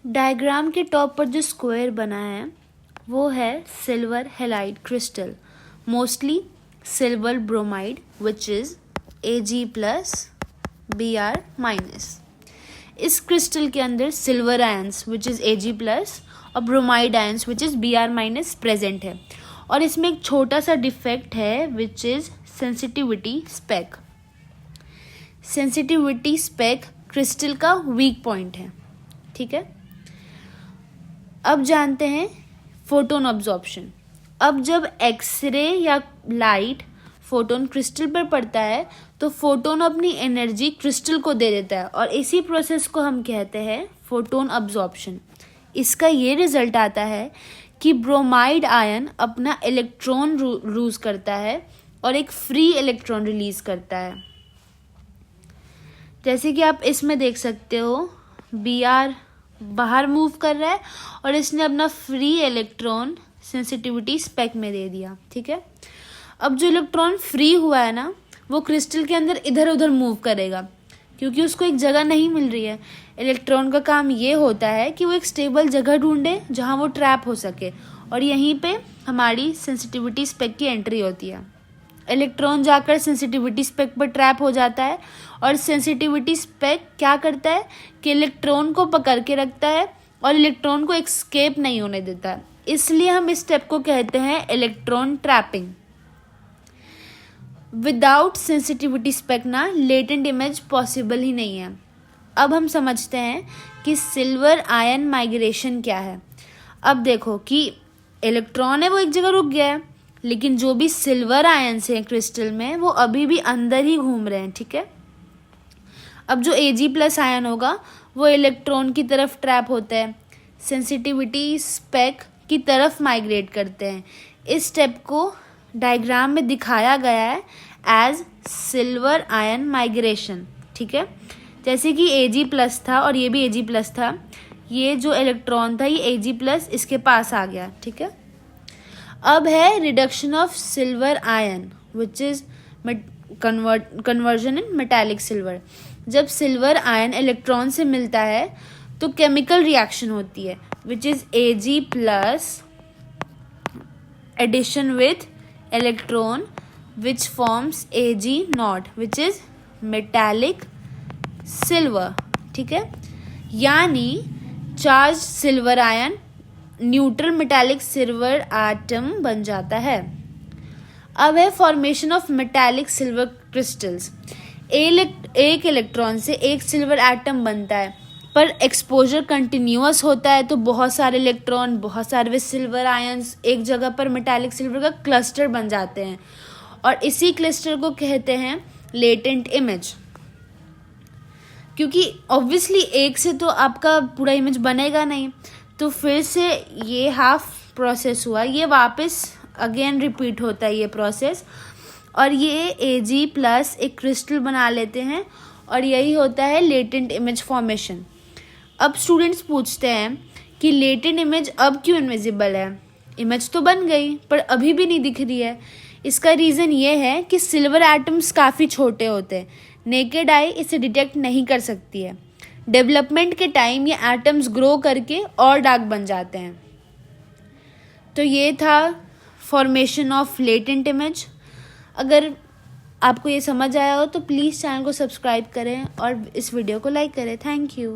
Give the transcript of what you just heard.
Diagram के top पर जो स्क्वायर बना है वो है silver halide crystal, mostly silver bromide which is Ag+ Br-। इस क्रिस्टल के अंदर silver ions which is Ag+ और bromide ions which is Br- present है, और इसमें एक छोटा सा डिफेक्ट है which is sensitivity speck. Sensitivity speck crystal का वीक पॉइंट है, ठीक है। अब जानते हैं फोटोन अब्जॉर्प्शन। अब जब एक्सरे या लाइट फोटोन क्रिस्टल पर पड़ता है तो फोटोन अपनी एनर्जी क्रिस्टल को दे देता है, और इसी प्रोसेस को हम कहते हैं फोटोन अब्जॉर्प्शन। इसका ये रिजल्ट आता है कि ब्रोमाइड आयन अपना इलेक्ट्रॉन लूज करता है और एक फ्री इलेक्ट्रॉन रिलीज करता है। जैसे कि आप इसमें देख सकते हो, Br बाहर मूव कर रहा है और इसने अपना फ्री इलेक्ट्रॉन सेंसिटिविटी स्पेक में दे दिया, ठीक है। अब जो इलेक्ट्रॉन फ्री हुआ है ना, वो क्रिस्टल के अंदर इधर उधर मूव करेगा क्योंकि उसको एक जगह नहीं मिल रही है। इलेक्ट्रॉन का काम ये होता है कि वो एक स्टेबल जगह ढूंढे जहाँ वो ट्रैप हो सके, और यहीं पे हमारी सेंसिटिविटी स्पेक की एंट्री होती है। इलेक्ट्रॉन जाकर सेंसिटिविटी स्पेक पर ट्रैप हो जाता है, और सेंसिटिविटी स्पेक क्या करता है कि इलेक्ट्रॉन को पकड़ के रखता है और इलेक्ट्रॉन को एस्केप नहीं होने देता है। इसलिए हम इस स्टेप को कहते हैं electron trapping. Without sensitivity speck ना लेटेंट इमेज पॉसिबल ही नहीं है। अब हम समझते हैं कि सिल्वर आयन माइग्रेशन क्या है। अब देखो कि इलेक्ट्रॉन है वो एक जगह रुक गया है, लेकिन जो भी सिल्वर आयंस हैं क्रिस्टल में वो अभी भी अंदर ही घूम रहे हैं, ठीक है। अब जो Ag+ आयन होगा वो इलेक्ट्रॉन की तरफ ट्रैप होता है, सेंसिटिविटी स्पेक की तरफ माइग्रेट करते हैं। इस स्टेप को डायग्राम में दिखाया गया है एज सिल्वर आयन माइग्रेशन, ठीक है। जैसे कि Ag+ था और ये भी Ag+ था, ये जो इलेक्ट्रॉन था ये Ag+ इसके पास आ गया, ठीक है। अब है reduction of silver ion which is conversion in metallic silver. जब सिल्वर आयन इलेक्ट्रॉन से मिलता है तो केमिकल रिएक्शन होती है which is Ag+ addition with electron which forms Ag0 which is metallic silver, ठीक है। यानी charge silver ion neutral metallic silver atom बन जाता है। अब है formation of metallic silver crystals. एक इलेक्ट्रॉन से एक सिल्वर एटम बनता है, पर एक्सपोजर कंटिन्यूअस होता है तो बहुत सारे इलेक्ट्रॉन, बहुत सारे सिल्वर आयंस एक जगह पर मेटालिक सिल्वर का क्लस्टर बन जाते हैं, और इसी क्लस्टर को कहते हैं लेटेंट इमेज। क्योंकि ऑब्वियसली एक से तो आपका पूरा इमेज बनेगा नहीं, तो फिर से ये हाफ प्रोसेस हुआ, ये वापस अगेन रिपीट होता है ये प्रोसेस, और ये Ag+ एक क्रिस्टल बना लेते हैं, और यही होता है लेटेंट इमेज फॉर्मेशन। अब स्टूडेंट्स पूछते हैं कि लेटेंट इमेज अब क्यों इनविजिबल है। इमेज तो बन गई पर अभी भी नहीं दिख रही है। इसका रीज़न ये है कि सिल्वर एटम्स काफ़ी छोटे होते हैं, नेकेड आई इसे डिटेक्ट नहीं कर सकती है। डेवलपमेंट के टाइम ये एटम्स ग्रो करके और डार्क बन जाते हैं। तो ये था फॉर्मेशन ऑफ लेटेंट इमेज। अगर आपको ये समझ आया हो तो प्लीज़ चैनल को सब्सक्राइब करें और इस वीडियो को लाइक करें। Thank you.